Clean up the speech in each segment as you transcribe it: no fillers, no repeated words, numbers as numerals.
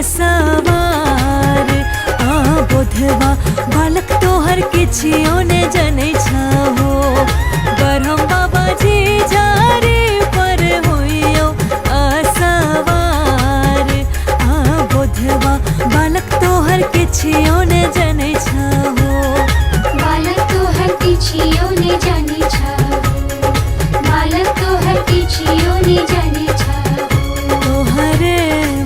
आसवार बोधवा बालक तोहर किछियो ने जनै छहो बरहम बाबा जी जारे पर होइयो आसवार बोधवा बालक तोहर किछियो ने जनै छहो बालक तोहर किछियो ने जाने छहो बालक तोहर किछियो ने जाने छहो तोहरे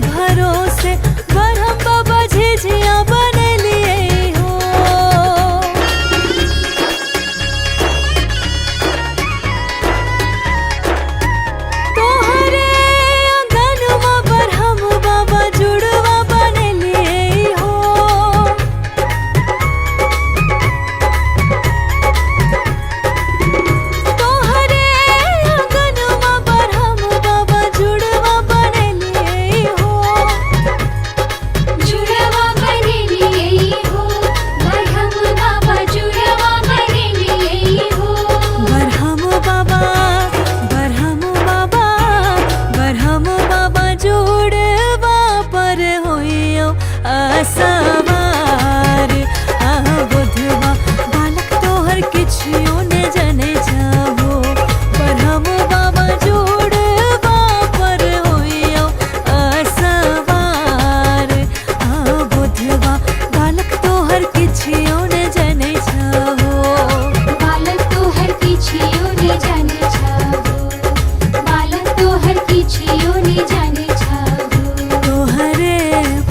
भरोसे बरहम बाबा झिझिया बनलिए हो तोहरे आंगनमा बरहम बाबा जुड़वा बनलिए हो तोहरे आंगनमा बरहम बाबा जुड़वा बनलिए हो जुड़वा बने लिए हो बरहम बाबा जुड़वा बने लिए हो बरहम बाबा बरहम बाबा जुड़वा पर होइयो आसवार बुधवा बालक तोहर किछियो ने जनै छहो बरहम बाबा जुड़वा पर होइयो आसवार बुधवा बालक तोहर किछियो ने जनै छहो बालक तोहर किछियो ने जाने छहो बालक तोहर किछियो ने जाने छहो तोहरे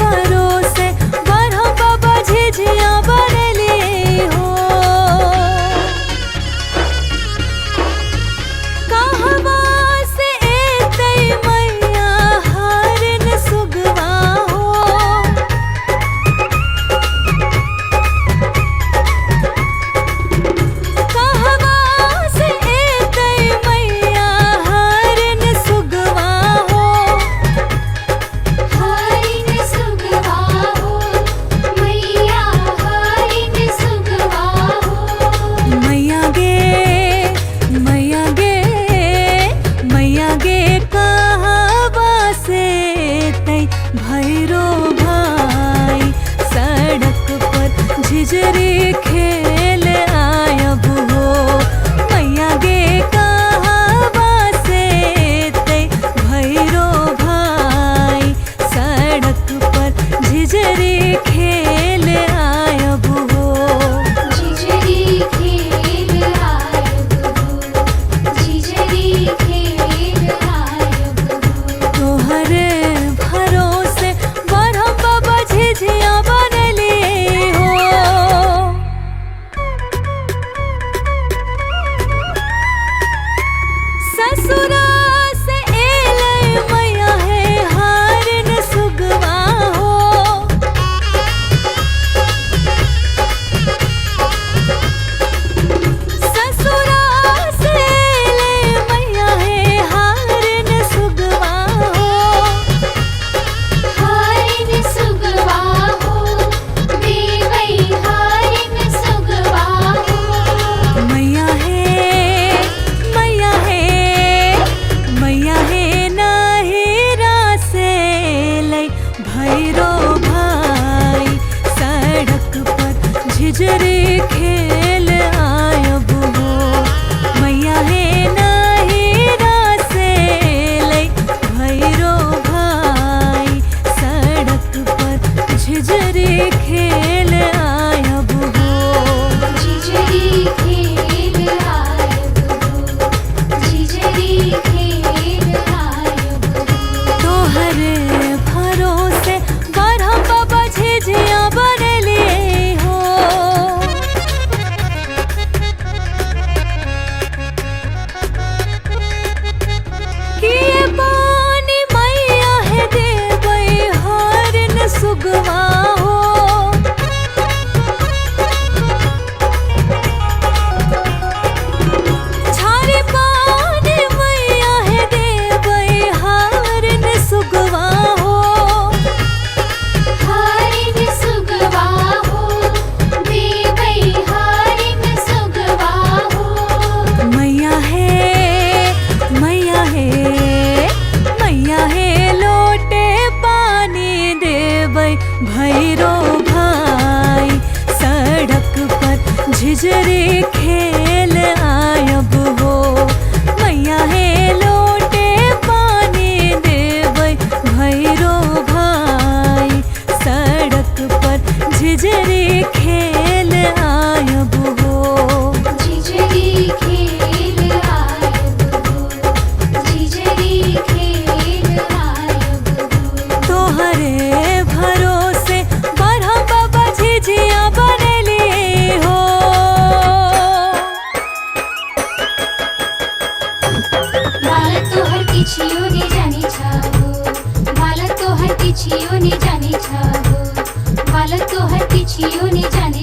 भरोसे बरहम बाबा झिझिया बनलिए हो कहवा से एतै मैया हरन सुगवा हो कहवा से एतै मैया हरन सुगवा हो हरिन सुगवा हो मैया हरिन सुगवा हो मैया गे कहवा से तै भैरो भाई सड़क पर झिझरी खेल आयब हो मैया गे कहवा से तै भैरो भाई सड़क पर झिझरी खेल आयब हो झिझरी खेल आयब हो झिझरी खेल आयब हो तोहरे भरोसे बरहम बाबा झिझिया बनलिए हो ससुरा से एलै मैया है हरन सुगवा हो ससुरा से एलै मैया है हरन सुगवा हो हरिन सुगवा हो देवै हरिन सुगवा हो मैया है नहिरा से लै भैरो भाई सड़क पर झिझरी खेल आयब हो मैया है नहिरा से लै भैरो भाई सड़क पर झिझरी खेल आयब हो झिझरी खेल आयब हो झिझरी खेल आयब हो तोहरे भरोसे बरहम बाबा झिझिया बनलिए हो झिझरी खेल आयब हो। मैया हे लोटे पानी देबै भैरो भाई, सड़क पर झिझरी खेल आयब हो। झिझरी खेल आयब हो, झिझरी खेल आयब हो। तोहरे भरोसे बरहा बाबा झिझिया बनलिए हो। बालक तोहर किछियो ने जाने छाहो, बालक तोहर किछियो ने जाने छाहो, बालक तोहर किछियो ने जाने